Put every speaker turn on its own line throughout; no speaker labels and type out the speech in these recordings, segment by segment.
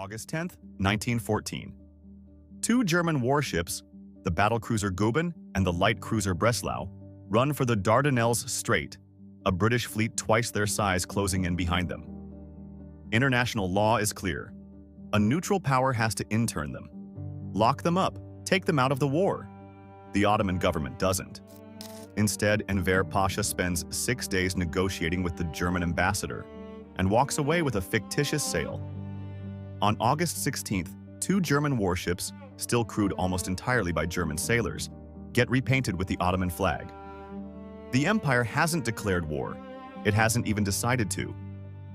August 10, 1914. Two German warships, the battlecruiser Goeben and the light cruiser Breslau, run for the Dardanelles Strait, a British fleet twice their size closing in behind them. International law is clear. A neutral power has to intern them. Lock them up, take them out of the war. The Ottoman government doesn't. Instead, Enver Pasha spends 6 days negotiating with the German ambassador and walks away with a fictitious sail. On August 16th, two German warships, still crewed almost entirely by German sailors, get repainted with the Ottoman flag. The empire hasn't declared war. It hasn't even decided to.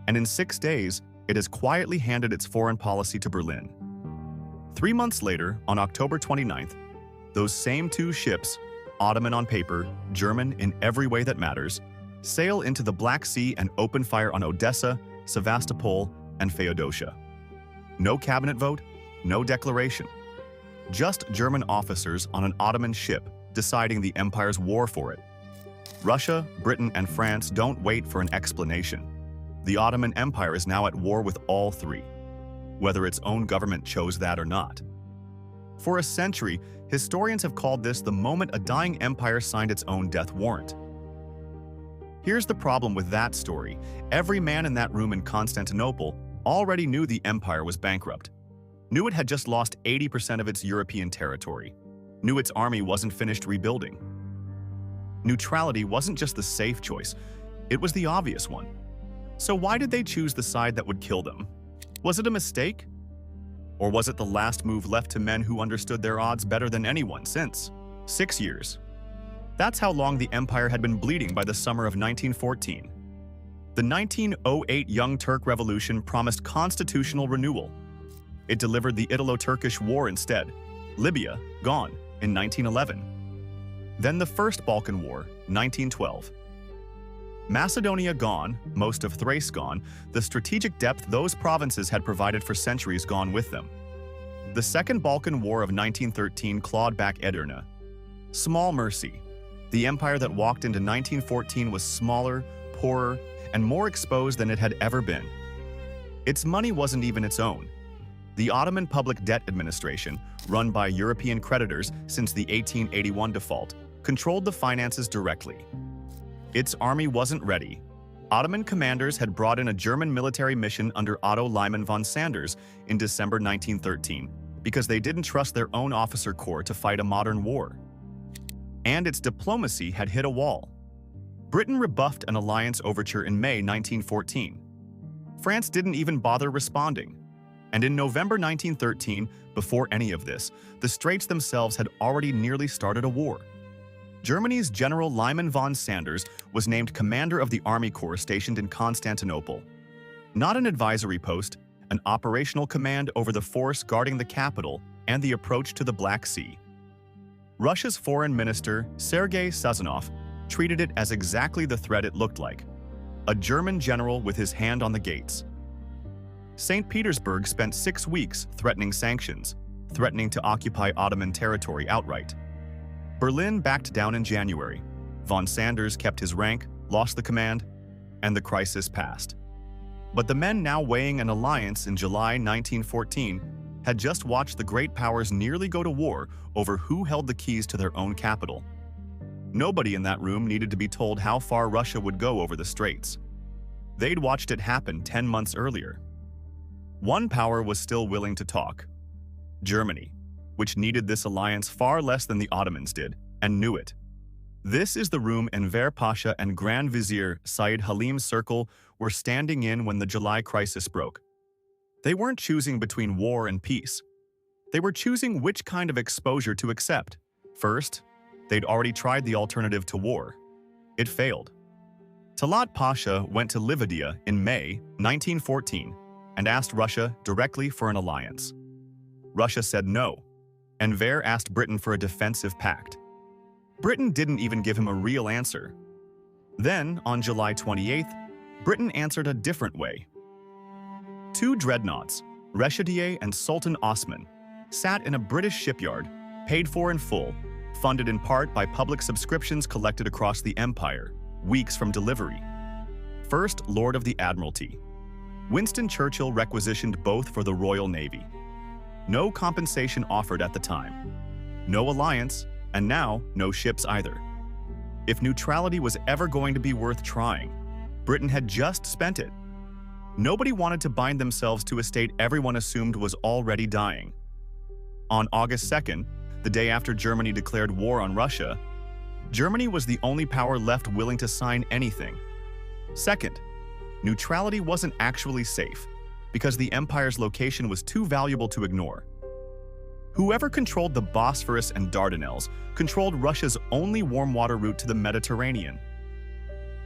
And in 6 days, it has quietly handed its foreign policy to Berlin. 3 months later, on October 29th, those same two ships, Ottoman on paper, German in every way that matters, sail into the Black Sea and open fire on Odessa, Sevastopol, and Feodosia. No cabinet vote, no declaration. Just German officers on an Ottoman ship deciding the empire's war for it. Russia, Britain, and France don't wait for an explanation. The Ottoman Empire is now at war with all three, whether its own government chose that or not. For a century, historians have called this the moment a dying empire signed its own death warrant. Here's the problem with that story. Every man in that room in Constantinople already knew the empire was bankrupt, knew it had just lost 80% of its European territory, knew its army wasn't finished rebuilding. Neutrality wasn't just the safe choice, it was the obvious one. So why did they choose the side that would kill them? Was it a mistake? Or was it the last move left to men who understood their odds better than anyone since? 6 years. That's how long the empire had been bleeding by the summer of 1914. The 1908 Young Turk Revolution promised constitutional renewal. It delivered the Italo-Turkish War instead. Libya, gone, in 1911. Then the First Balkan War, 1912. Macedonia gone, most of Thrace gone, the strategic depth those provinces had provided for centuries gone with them. The Second Balkan War of 1913 clawed back Edirne. Small mercy. The empire that walked into 1914 was smaller, poorer, and more exposed than it had ever been. Its money wasn't even its own. The Ottoman Public Debt Administration, run by European creditors since the 1881 default, controlled the finances directly. Its army wasn't ready. Ottoman commanders had brought in a German military mission under Otto Liman von Sanders in December 1913 because they didn't trust their own officer corps to fight a modern war. And its diplomacy had hit a wall. Britain rebuffed an alliance overture in May 1914. France didn't even bother responding. And in November 1913, before any of this, the Straits themselves had already nearly started a war. Germany's General Liman von Sanders was named commander of the Army Corps stationed in Constantinople. Not an advisory post, an operational command over the force guarding the capital and the approach to the Black Sea. Russia's foreign minister, Sergei Sazonov, treated it as exactly the threat it looked like, a German general with his hand on the gates. St. Petersburg spent 6 weeks threatening sanctions, threatening to occupy Ottoman territory outright. Berlin backed down in January. Von Sanders kept his rank, lost the command, and the crisis passed. But the men now weighing an alliance in July 1914 had just watched the great powers nearly go to war over who held the keys to their own capital. Nobody in that room needed to be told how far Russia would go over the Straits. They'd watched it happen 10 months earlier. One power was still willing to talk: Germany, which needed this alliance far less than the Ottomans did, and knew it. This is the room Enver Pasha and Grand Vizier Said Halim's circle were standing in when the July crisis broke. They weren't choosing between war and peace. They were choosing which kind of exposure to accept. First, they'd already tried the alternative to war. It failed. Talat Pasha went to Livadia in May 1914 and asked Russia directly for an alliance. Russia said no. Enver asked Britain for a defensive pact. Britain didn't even give him a real answer. Then, on July 28th, Britain answered a different way. Two dreadnoughts, Reshadieh and Sultan Osman, sat in a British shipyard, paid for in full, funded in part by public subscriptions collected across the empire, weeks from delivery. First Lord of the Admiralty. Winston Churchill requisitioned both for the Royal Navy. No compensation offered at the time. No alliance, and now no ships either. If neutrality was ever going to be worth trying, Britain had just spent it. Nobody wanted to bind themselves to a state everyone assumed was already dying. On August 2nd, the day after Germany declared war on Russia, Germany was the only power left willing to sign anything. Second, neutrality wasn't actually safe because the empire's location was too valuable to ignore. Whoever controlled the Bosphorus and Dardanelles controlled Russia's only warm water route to the Mediterranean.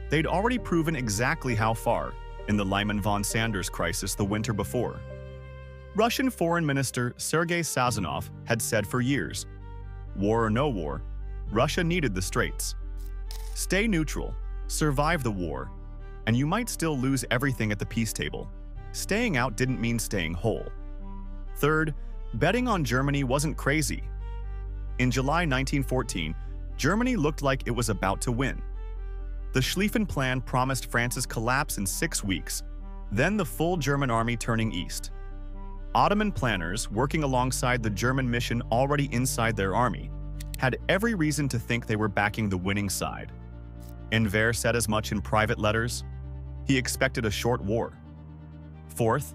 They'd already proven exactly how far in the Lyman von Sanders crisis the winter before. Russian Foreign Minister Sergei Sazonov had said for years, war or no war, Russia needed the straits. Stay neutral, survive the war, and you might still lose everything at the peace table. Staying out didn't mean staying whole. Third, betting on Germany wasn't crazy. In July 1914, Germany looked like it was about to win. The Schlieffen Plan promised France's collapse in 6 weeks, then the full German army turning east. Ottoman planners, working alongside the German mission already inside their army, had every reason to think they were backing the winning side. Enver said as much in private letters. He expected a short war. Fourth,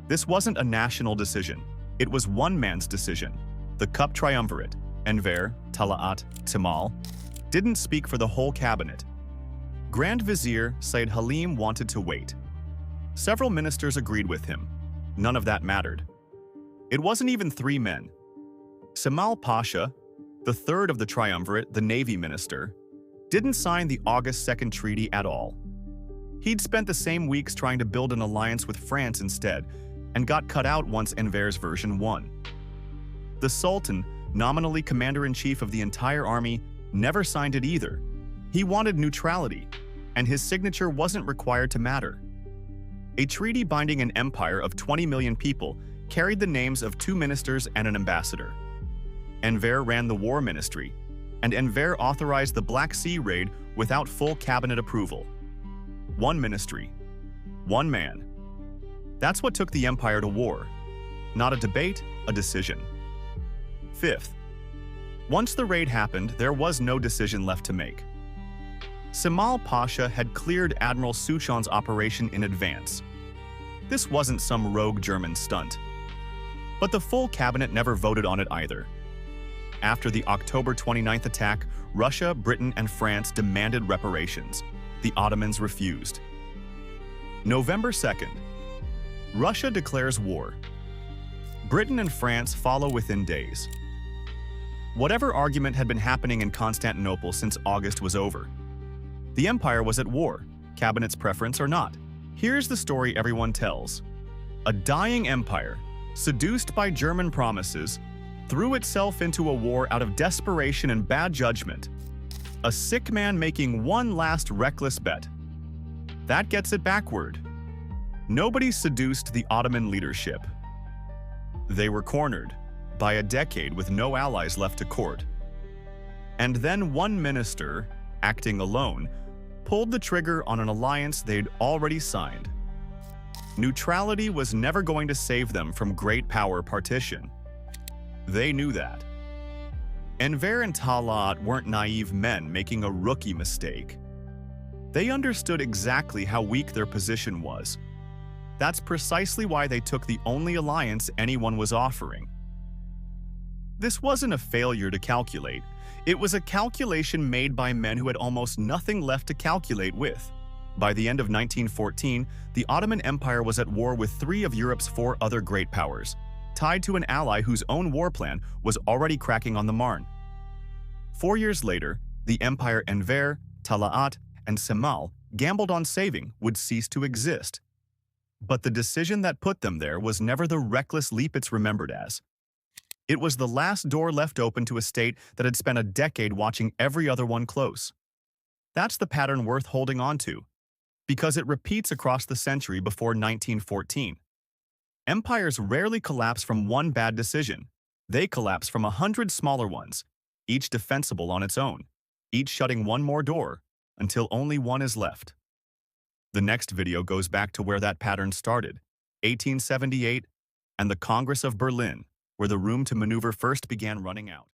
this wasn't a national decision. It was one man's decision. The Cup Triumvirate, Enver, Talaat, Cemal, didn't speak for the whole cabinet. Grand Vizier Said Halim wanted to wait. Several ministers agreed with him. None of that mattered. It wasn't even 3 men. Cemal Pasha, the third of the triumvirate, the navy minister, didn't sign the August 2nd treaty at all. He'd spent the same weeks trying to build an alliance with France instead, and got cut out once Enver's version won. The Sultan, nominally commander-in-chief of the entire army, never signed it either. He wanted neutrality, and his signature wasn't required to matter. A treaty binding an empire of 20 million people carried the names of 2 ministers and an ambassador. Enver ran the war ministry, and Enver authorized the Black Sea raid without full cabinet approval. 1 ministry, 1 man. That's what took the empire to war. Not a debate, a decision. Fifth, once the raid happened, there was no decision left to make. Cemal Pasha had cleared Admiral Suchon's operation in advance. This wasn't some rogue German stunt. But the full cabinet never voted on it either. After the October 29th attack, Russia, Britain, and France demanded reparations. The Ottomans refused. November 2nd, Russia declares war. Britain and France follow within days. Whatever argument had been happening in Constantinople since August was over. The empire was at war, cabinet's preference or not. Here's the story everyone tells. A dying empire, seduced by German promises, threw itself into a war out of desperation and bad judgment. A sick man making one last reckless bet. That gets it backward. Nobody seduced the Ottoman leadership. They were cornered by a decade with no allies left to court. And then one minister, acting alone, pulled the trigger on an alliance they'd already signed. Neutrality was never going to save them from great power partition. They knew that. Enver and Talaat weren't naive men making a rookie mistake. They understood exactly how weak their position was. That's precisely why they took the only alliance anyone was offering. This wasn't a failure to calculate. It was a calculation made by men who had almost nothing left to calculate with. By the end of 1914, the Ottoman Empire was at war with 3 of Europe's 4 other great powers, tied to an ally whose own war plan was already cracking on the Marne. 4 years later, the empire Enver, Talaat, and Cemal gambled on saving would cease to exist. But the decision that put them there was never the reckless leap it's remembered as. It was the last door left open to a state that had spent a decade watching every other one close. That's the pattern worth holding on to, because it repeats across the century before 1914. Empires rarely collapse from one bad decision. They collapse from 100 smaller ones, each defensible on its own, each shutting one more door, until only one is left. The next video goes back to where that pattern started, 1878, and the Congress of Berlin, where the room to maneuver first began running out.